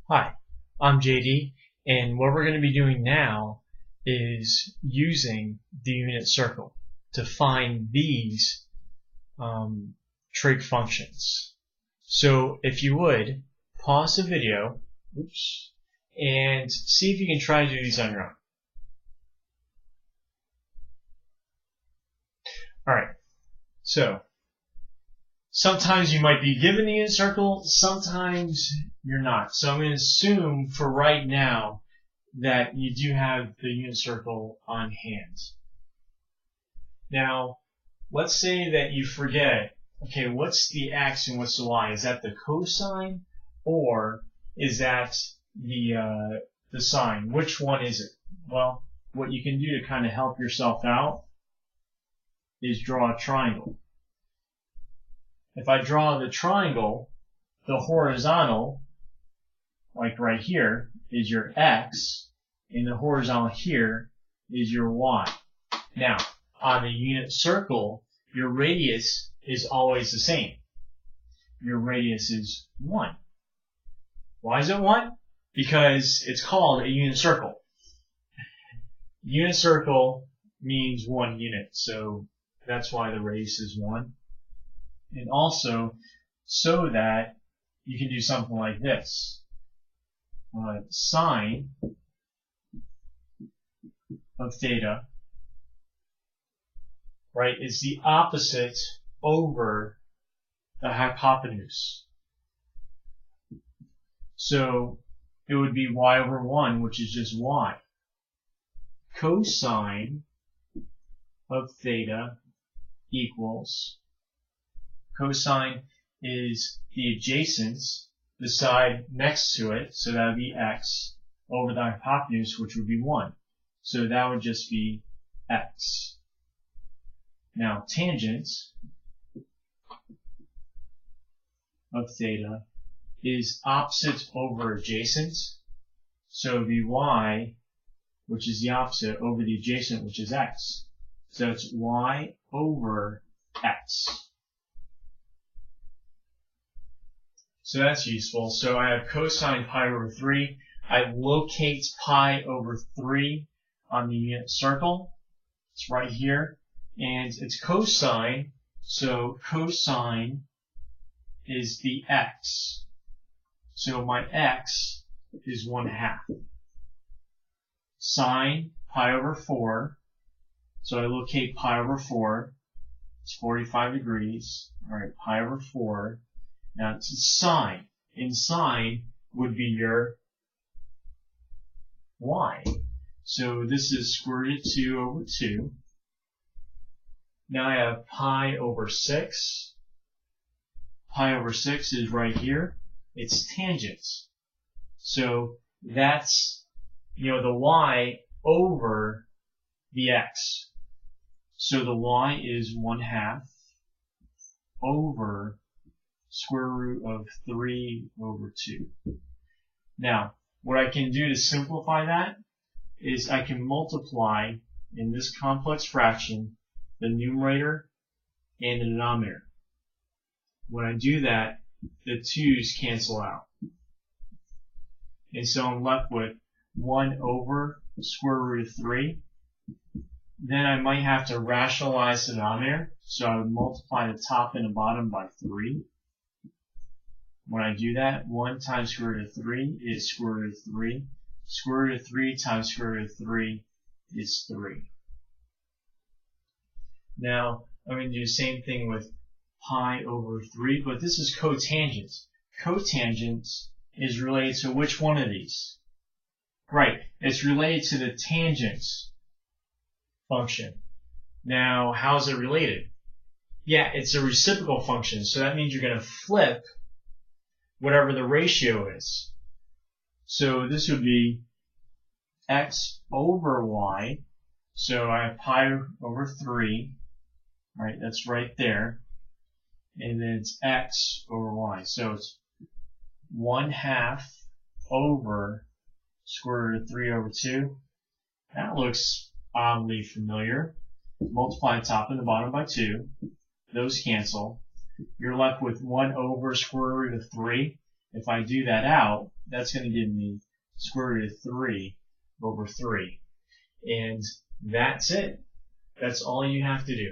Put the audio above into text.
Hi, I'm JD, and what we're going to be doing now is using the unit circle to find these trig functions. So if you would, pause the video, and see if you can try to do these on your own. Alright, so sometimes you might be given the unit circle, sometimes you're not. So I'm going to assume for right now that you do have the unit circle on hand. Now, let's say that you forget, okay, what's the x and what's the y? Is that the cosine or is that the sine? Which one is it? Well, what you can do to kind of help yourself out is draw a triangle. If I draw the triangle, the horizontal, like right here, is your x, and the horizontal here is your y. Now, on the unit circle, your radius is always the same. Your radius is 1. Why is it 1? Because it's called a unit circle. Unit circle means 1 unit, so that's why the radius is 1. And also, so that you can do something like this. Sine of theta, right, is the opposite over the hypotenuse. So it would be y over 1, which is just y. Cosine of theta equals, cosine is the adjacent, the side next to it, so that would be x, over the hypotenuse, which would be 1. So that would just be x. Now, tangent of theta is opposite over adjacent, so it would be y, which is the opposite, over the adjacent, which is x. So it's y over x. So that's useful. So I have cosine pi over 3. I locate pi over 3 on the unit circle. It's right here. And it's cosine, so cosine is the x. So my x is 1/2. Sine pi over 4. So I locate pi over 4. It's 45 degrees. Alright, pi over 4. Now it's sine. And sine would be your y. So this is square root of 2 over 2. Now I have pi over 6. Pi over 6 is right here. It's tangent. So that's, the y over the x. So the y is 1/2 over square root of 3 over 2. Now, what I can do to simplify that is I can multiply in this complex fraction the numerator and the denominator. When I do that, the 2's cancel out. And so I'm left with 1 over square root of 3. Then I might have to rationalize the denominator, so I would multiply the top and the bottom by 3. When I do that, 1 times square root of 3 is square root of 3. Square root of 3 times square root of 3 is 3. Now, I'm going to do the same thing with pi over 3, but this is cotangent. Cotangent is related to which one of these? Right, it's related to the tangent function. Now, how is it related? Yeah, it's a reciprocal function, so that means you're going to flip whatever the ratio is. So this would be x over y. So I have pi over 3. Right, that's right there. And then it's x over y. So it's 1/2 over square root of 3 over 2. That looks oddly familiar. Multiply the top and the bottom by 2. Those cancel. You're left with 1 over square root of 3. If I do that out, that's going to give me square root of 3 over 3. And that's it. That's all you have to do.